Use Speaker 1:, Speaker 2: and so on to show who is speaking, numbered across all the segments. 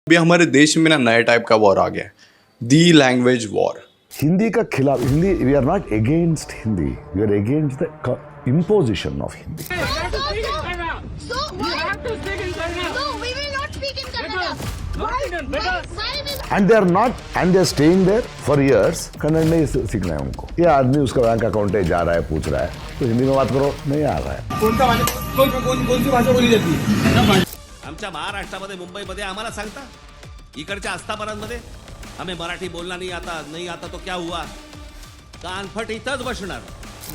Speaker 1: अभी हमारे देश में ना नया टाइप का वॉर आ गया है, दी लैंग्वेज वॉर।
Speaker 2: हिंदी का खिलाफ Hindi we are not against Hindi, we are against the imposition of Hindi. And they are not, and they are staying there for years. Kannada नहीं सीखना है उनको। ये आदमी उसका बैंक अकाउंट है, जा रहा है, पूछ रहा है, तो हिंदी में बात करो, नहीं आ रहा है।
Speaker 3: कोणती भाषा बोलली जाते?
Speaker 4: आमच्या महाराष्ट्रामध्ये मुंबईमध्ये आम्हाला सांगता, इकडच्या आस्थापनांमध्ये हमें मराठी बोलना नहीं आता तो क्या हुआ, कानफट इथंच बसणार।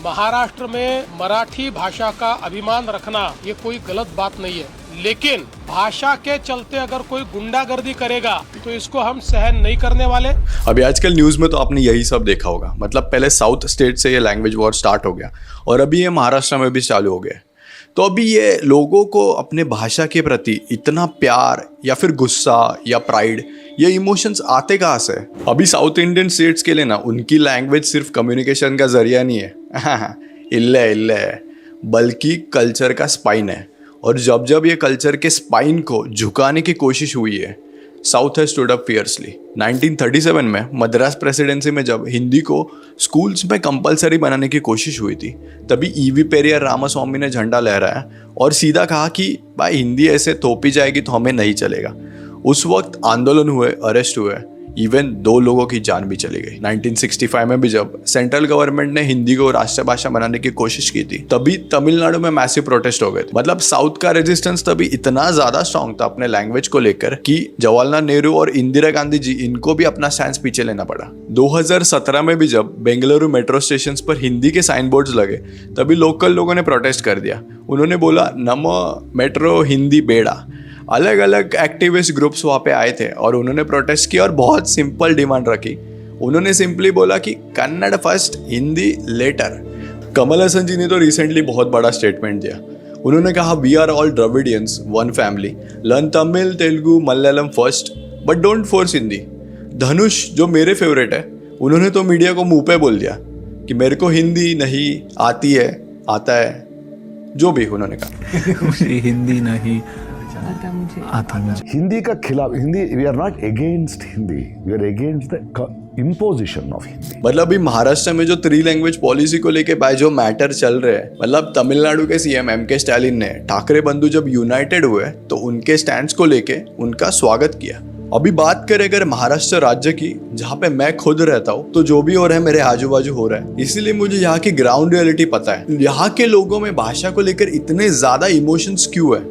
Speaker 5: महाराष्ट्र में मराठी भाषा का अभिमान रखना ये कोई गलत बात नहीं है, लेकिन भाषा के चलते अगर कोई गुंडागर्दी करेगा तो इसको हम सहन नहीं करने वाले।
Speaker 1: अभी आजकल न्यूज़ में तो आपने यही सब देखा होगा, मतलब पहले साउथ स्टेट से ये लैंग्वेज वॉर स्टार्ट हो गया और अभी ये महाराष्ट्र में भी चालू हो गया। तो अभी ये लोगों को अपने भाषा के प्रति इतना प्यार या फिर गुस्सा या प्राइड, ये इमोशंस आते कहाँ से? अभी साउथ इंडियन स्टेट्स के लिए ना उनकी लैंग्वेज सिर्फ कम्युनिकेशन का जरिया नहीं है, इल्ले बल्कि कल्चर का स्पाइन है। और जब जब ये कल्चर के स्पाइन को झुकाने की कोशिश हुई है, south has stood up fiercely. 1937 में मद्रास प्रेसिडेंसी में जब हिंदी को स्कूल्स में कंपलसरी बनाने की कोशिश हुई थी, तभी ईवी पेरियर रामास्वामी ने झंडा लहराया और सीधा कहा कि भाई हिंदी ऐसे थोपी जाएगी तो हमें नहीं चलेगा। उस वक्त आंदोलन हुए, अरेस्ट हुए, इवन 2 लोगों की जान भी चली गई। 1965 में भी जब सेंट्रल गवर्नमेंट ने हिंदी को राष्ट्रभाषा बनाने की कोशिश की थी, तभी तमिलनाडु में मैसिव प्रोटेस्ट हो गए थे। मतलब साउथ का रेजिस्टेंस तभी इतना ज्यादा स्ट्रांग था अपने लैंग्वेज को लेकर कि जवाहरलाल नेहरू और इंदिरा गांधी जी, इनको भी अपना स्टैंड पीछे लेना पड़ा। 2017 में भी जब बेंगलुरु मेट्रो स्टेशन पर हिंदी के साइन बोर्ड्स लगे, तभी लोकल लोगों ने प्रोटेस्ट कर दिया। उन्होंने बोला नमो मेट्रो हिंदी बेड़ा। अलग अलग एक्टिविस्ट ग्रुप्स वहाँ पे आए थे और उन्होंने प्रोटेस्ट किया और बहुत सिंपल डिमांड रखी। उन्होंने सिंपली बोला कि कन्नड़ फर्स्ट, हिंदी लेटर। कमल हसन जी ने तो रिसेंटली बहुत बड़ा स्टेटमेंट दिया। उन्होंने कहा we are all Dravidians, one family, learn Tamil, Telugu, Malayalam first but don't force Hindi. Dhanush जो मेरे फेवरेट है, उन्होंने तो मीडिया को मुंह पे बोल दिया कि मेरे को हिंदी नहीं आती है, आता है, जो भी उन्होंने कहा।
Speaker 6: मुझे हिंदी नहीं आता मुझे।
Speaker 2: हिंदी का खिलाफ Hindi we are not against Hindi, we are against the imposition of Hindi.
Speaker 1: मतलब अभी महाराष्ट्र में जो 3 लैंग्वेज पॉलिसी को लेके भाई जो मैटर चल रहे हैं, मतलब तमिलनाडु के सीएम एमके स्टालिन ने ठाकरे बंधु जब यूनाइटेड हुए तो उनके स्टैंड्स को लेके उनका स्वागत किया। अभी बात करें अगर महाराष्ट्र राज्य की, जहाँ पे मैं खुद रहता हूँ, तो जो भी हो रहा है मेरे आजू बाजू हो रहा है, इसीलिए मुझे यहाँ की ग्राउंड रियलिटी पता है। यहाँ के लोगों में भाषा को लेकर इतने ज्यादा इमोशंस क्यों है,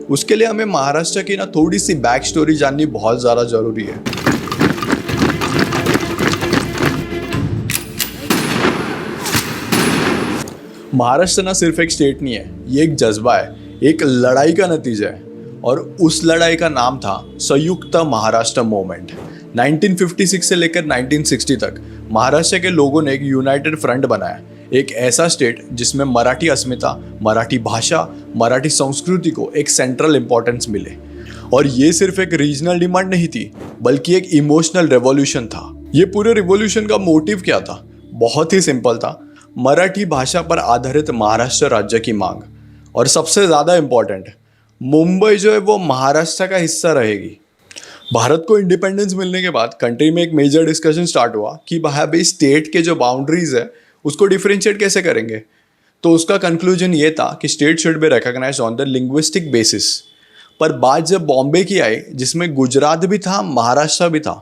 Speaker 1: उसके लिए हमें महाराष्ट्र की ना थोड़ी सी बैक स्टोरी जाननी बहुत ज्यादा जरूरी है। महाराष्ट्र ना सिर्फ एक स्टेट नहीं है, ये एक जज्बा है, एक लड़ाई का नतीजा है। और उस लड़ाई का नाम था संयुक्त महाराष्ट्र मूवमेंट। 1956 से लेकर 1960 तक महाराष्ट्र के लोगों ने एक यूनाइटेड फ्रंट बनाया, एक ऐसा स्टेट जिसमें मराठी अस्मिता, मराठी भाषा, मराठी संस्कृति को एक सेंट्रल इंपॉर्टेंस मिले। और ये सिर्फ एक रीजनल डिमांड नहीं थी, बल्कि एक इमोशनल रेवोल्यूशन था। ये पूरे रिवॉल्यूशन का मोटिव क्या था? बहुत ही सिंपल था, मराठी भाषा पर आधारित महाराष्ट्र राज्य की मांग। और सबसे ज़्यादा इम्पॉर्टेंट, मुंबई जो है वो महाराष्ट्र का हिस्सा रहेगी। भारत को इंडिपेंडेंस मिलने के बाद कंट्री में एक मेजर डिस्कशन स्टार्ट हुआ कि भाई स्टेट के जो बाउंड्रीज है उसको डिफरेंशिएट कैसे करेंगे। तो उसका कंक्लूजन ये था कि state should be recognised on the linguistic basis. पर बात जब बॉम्बे की आई, जिसमें गुजरात भी था, महाराष्ट्र भी था,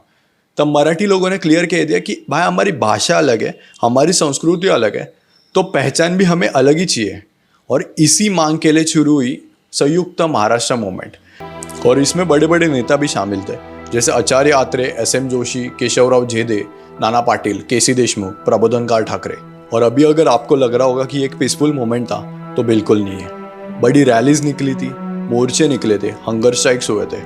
Speaker 1: तब मराठी लोगों ने क्लियर कह दिया कि भाई हमारी भाषा अलग है, हमारी संस्कृति अलग है, तो पहचान भी हमें अलग ही चाहिए। और इसी मांग के लिए शुरू हुई संयुक्त महाराष्ट्र मूवमेंट। और इसमें बड़े बड़े नेता भी शामिल थे, जैसे आचार्य आत्रे, SM जोशी, केशवराव झेदे, नाना पाटिल, KC देशमुख, प्रबोधनकार ठाकरे। और अभी अगर आपको लग रहा होगा कि एक पीसफुल मूवमेंट था, तो बिल्कुल नहीं है। बड़ी रैलीज निकली थी, मोर्चे निकले थे, हंगर स्ट्राइक्स हुए थे,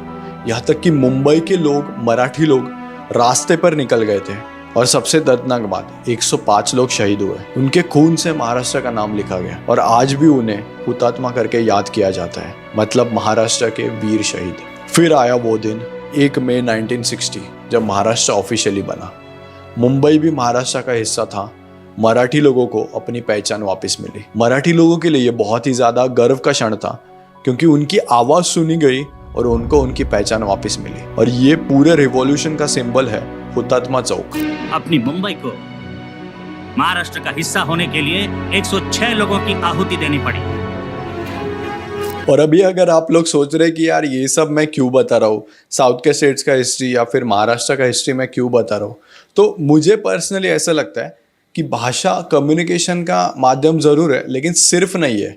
Speaker 1: यहाँ तक कि मुंबई के लोग, मराठी लोग रास्ते पर निकल गए थे। और सबसे दर्दनाक बात, 105 लोग शहीद हुए, उनके खून से महाराष्ट्र का नाम लिखा गया और आज भी उन्हें हुतात्मा करके याद किया जाता है, मतलब महाराष्ट्र के वीर शहीद। फिर आया वो दिन 1 मई 1960 जब महाराष्ट्र ऑफिशियली बना। मुंबई भी महाराष्ट्र का हिस्सा था। मराठी लोगों को अपनी पहचान वापस मिली। मराठी लोगों के लिए ये बहुत ही ज़्यादा गर्व का क्षण था, क्योंकि उनकी आवाज़ सुनी गई और उनको उनकी पहचान वापस मिली। और ये पूरे रिवॉल्यूशन का सिंबल है हुतात्मा चौक।
Speaker 7: अपनी मुंबई को महाराष्ट्र का हिस्सा होने के लिए 106 लोगों की आहुति देनी पड़ी।
Speaker 1: और अभी अगर आप लोग सोच रहे कि यार ये सब मैं क्यों बता रहा हूँ, साउथ के स्टेट्स का हिस्ट्री या फिर महाराष्ट्र का हिस्ट्री मैं क्यों बता रहा हूँ, तो मुझे पर्सनली ऐसा लगता है कि भाषा कम्युनिकेशन का माध्यम ज़रूर है, लेकिन सिर्फ नहीं है।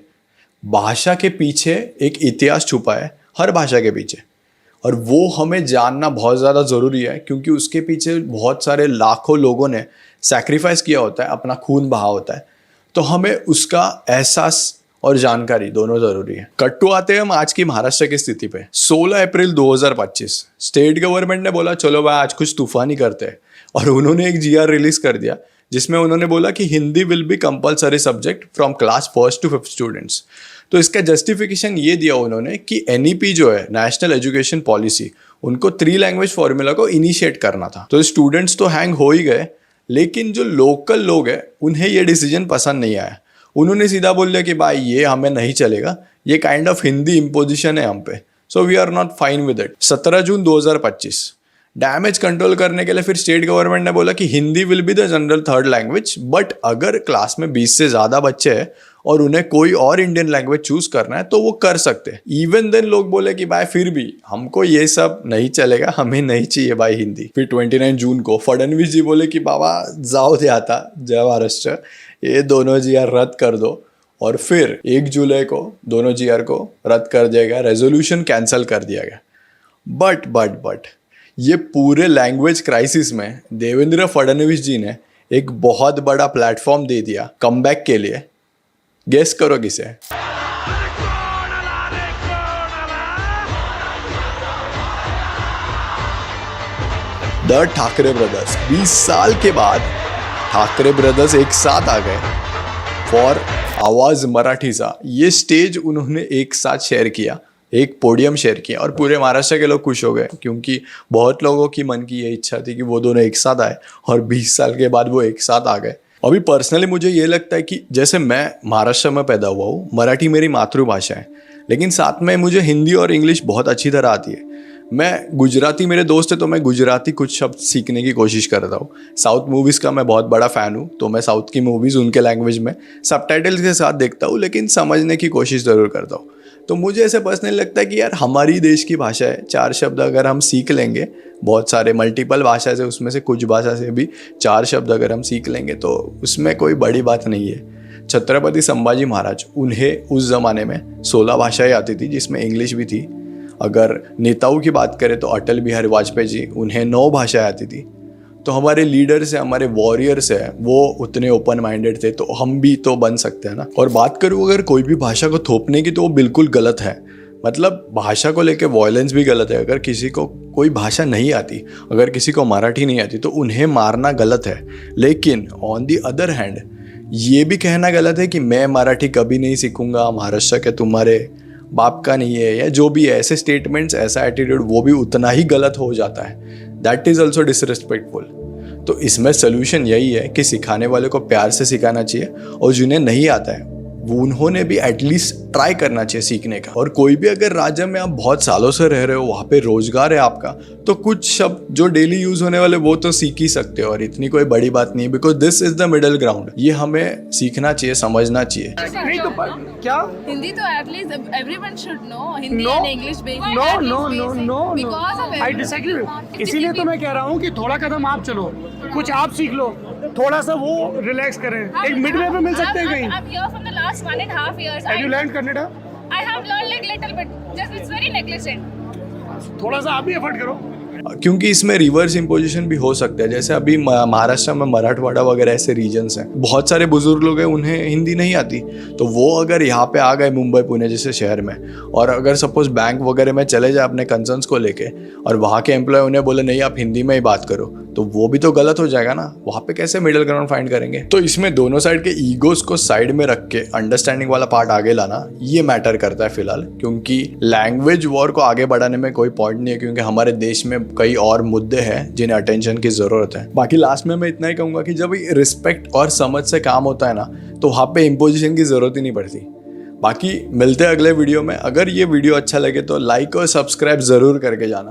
Speaker 1: भाषा के पीछे एक इतिहास छुपा है, हर भाषा के पीछे, और वो हमें जानना बहुत ज़्यादा ज़रूरी है, क्योंकि उसके पीछे बहुत सारे लाखों लोगों ने सैक्रिफाइस किया होता है, अपना खून बहा होता है। तो हमें उसका एहसास और जानकारी दोनों ज़रूरी है। कट्टू आते हैं हम आज की महाराष्ट्र की स्थिति पे। 16 अप्रैल 2025 स्टेट गवर्नमेंट ने बोला चलो भाई आज कुछ तूफानी करते हैं, और उन्होंने एक GR रिलीज कर दिया जिसमें उन्होंने बोला कि Hindi will B compulsory subject from class 1st to 5th students. तो इसका जस्टिफिकेशन ये दिया उन्होंने कि NEP जो है नेशनल एजुकेशन पॉलिसी, उनको 3 लैंग्वेज फॉर्मूला को इनिशिएट करना था। तो स्टूडेंट्स तो हैंग हो ही गए, लेकिन जो लोकल लोग हैं उन्हें ये डिसीजन पसंद नहीं आया। उन्होंने सीधा बोल दिया कि भाई ये हमें नहीं चलेगा, ये काइंड ऑफ हिंदी इम्पोजिशन है हम पे, so we are not fine with it. 17 June 2025 damage control करने के लिए फिर स्टेट गवर्नमेंट ने बोला कि Hindi will be the general 3rd language, but अगर क्लास में 20 से ज़्यादा बच्चे हैं और उन्हें कोई और इंडियन लैंग्वेज चूज करना है तो वो कर सकते हैं। इवन देन लोग बोले कि भाई फिर भी हमको ये सब नहीं चलेगा, हमें नहीं चाहिए भाई हिंदी। फिर 29 जून को फडणवीस जी बोले कि बाबा जाओ दे आता जय महाराष्ट्र, ये दोनों GR रद्द कर दो। और फिर 1 जुलाई को दोनों GR को रद्द कर दिया गया, रेजोल्यूशन कैंसिल कर दिया गया। बट ये पूरे लैंग्वेज क्राइसिस में देवेंद्र फडणवीस जी ने एक बहुत बड़ा प्लेटफॉर्म दे दिया कमबैक के लिए। गेस करो किसे? The Thackeray brothers. 20 साल के बाद ठाकरे ब्रदर्स एक साथ आ गए फॉर आवाज मराठीचा। ये स्टेज उन्होंने एक साथ शेयर किया, एक पोडियम शेयर किया, और पूरे महाराष्ट्र के लोग खुश हो गए, क्योंकि बहुत लोगों की मन की ये इच्छा थी कि वो दोनों एक साथ आए, और 20 साल के बाद वो एक साथ आ गए। अभी पर्सनली मुझे ये लगता है कि जैसे मैं महाराष्ट्र में पैदा हुआ हूँ, मराठी मेरी मातृभाषा है, लेकिन साथ में मुझे हिंदी और इंग्लिश बहुत अच्छी तरह आती है। मैं गुजराती, मेरे दोस्त है तो मैं गुजराती कुछ शब्द सीखने की कोशिश करता हूँ। साउथ मूवीज़ का मैं बहुत बड़ा फ़ैन हूँ, तो मैं साउथ की मूवीज़ उनके लैंग्वेज में सबटाइटल्स के साथ देखता हूँ, लेकिन समझने की कोशिश ज़रूर करता हूँ। तो मुझे ऐसे पर्सनली लगता है कि यार हमारी देश की भाषा है, 4 शब्द अगर हम सीख लेंगे, बहुत सारे मल्टीपल भाषा से, उसमें से कुछ भाषा से भी 4 शब्द अगर हम सीख लेंगे तो उसमें कोई बड़ी बात नहीं है। छत्रपति संभाजी महाराज, उन्हें उस ज़माने में 16 भाषाएं आती थी, जिसमें इंग्लिश भी थी। अगर नेताओं की बात करें तो अटल बिहारी वाजपेयी जी, उन्हें 9 भाषाएं आती थी। तो हमारे लीडर्स हैं, हमारे वॉरियर्स हैं, वो उतने ओपन माइंडेड थे, तो हम भी तो बन सकते हैं ना। और बात करूँ अगर कोई भी भाषा को थोपने की, तो वो बिल्कुल गलत है। मतलब भाषा को लेके वॉयलेंस भी गलत है। अगर किसी को कोई भाषा नहीं आती, अगर किसी को मराठी नहीं आती, तो उन्हें मारना गलत है। लेकिन ऑन दी अदर हैंड ये भी कहना गलत है कि मैं मराठी कभी नहीं सीखूंगा, महाराष्ट्र के तुम्हारे बाप का नहीं है, या जो भी है, ऐसे स्टेटमेंट्स, ऐसा एटीट्यूड, वो भी उतना ही गलत हो जाता है। That is also disrespectful. तो इसमें सोल्यूशन यही है कि सिखाने वाले को प्यार से सिखाना चाहिए, और जिन्हें नहीं आता है वो उन्होंने भी एटलीस्ट ट्राई करना चाहिए सीखने का। और कोई भी अगर राज्य में आप बहुत सालों से रह रहे हो, वहाँ पे रोजगार है आपका, तो कुछ शब्द जो डेली यूज होने वाले वो तो सीख ही सकते हो, और इतनी कोई बड़ी बात नहीं है, because this is the middle ground. ये हमें सीखना चाहिए, समझना चाहिए।
Speaker 3: नहीं तो क्या
Speaker 8: हिंदी तो at least everyone should know, Hindi
Speaker 3: No.
Speaker 8: And English basic.
Speaker 3: No I disagree with. इसीलिए तो मैं कह रहा हूँ कि थोड़ा कदम आप चलो, कुछ आप सीख लो, थोड़ा सा वो रिलैक्स करें। एक मिडवे पे मिल सकते हैं कहीं।
Speaker 8: I'm here from the last 1.5 years.
Speaker 3: Have you learned Kannada?
Speaker 8: I have learned like little bit. Just it's very negligent.
Speaker 3: थोड़ा सा आप भी एफर्ट करो।
Speaker 1: क्योंकि इसमें रिवर्स इम्पोजिशन भी हो सकता है। जैसे अभी महाराष्ट्र में मराठवाड़ा वगैरह ऐसे रीजन्स हैं, बहुत सारे बुजुर्ग लोग हैं उन्हें हिंदी नहीं आती, तो वो अगर यहाँ पे आ गए मुंबई पुणे जैसे शहर में, और अगर सपोज बैंक वगैरह में चले जाए अपने कंसर्न्स को लेके, और वहाँ के एम्प्लॉय उन्हें बोले नहीं आप हिंदी में ही बात करो, तो वो भी तो गलत हो जाएगा ना। वहाँ पे कैसे मिडिल ग्राउंड फाइंड करेंगे? तो इसमें दोनों साइड के ईगोज को साइड में रख के अंडरस्टैंडिंग वाला पार्ट आगे लाना, ये मैटर करता है फिलहाल। क्योंकि लैंग्वेज वॉर को आगे बढ़ाने में कोई पॉइंट नहीं है, क्योंकि हमारे देश में कई और मुद्दे हैं जिन्हें अटेंशन की जरूरत है। बाकी लास्ट में मैं इतना ही कहूंगा कि जब रिस्पेक्ट और समझ से काम होता है ना, तो वहाँ पे इम्पोजिशन की जरूरत ही नहीं पड़ती। बाकी मिलते हैं अगले वीडियो में। अगर ये वीडियो अच्छा लगे तो लाइक और सब्सक्राइब ज़रूर करके जाना।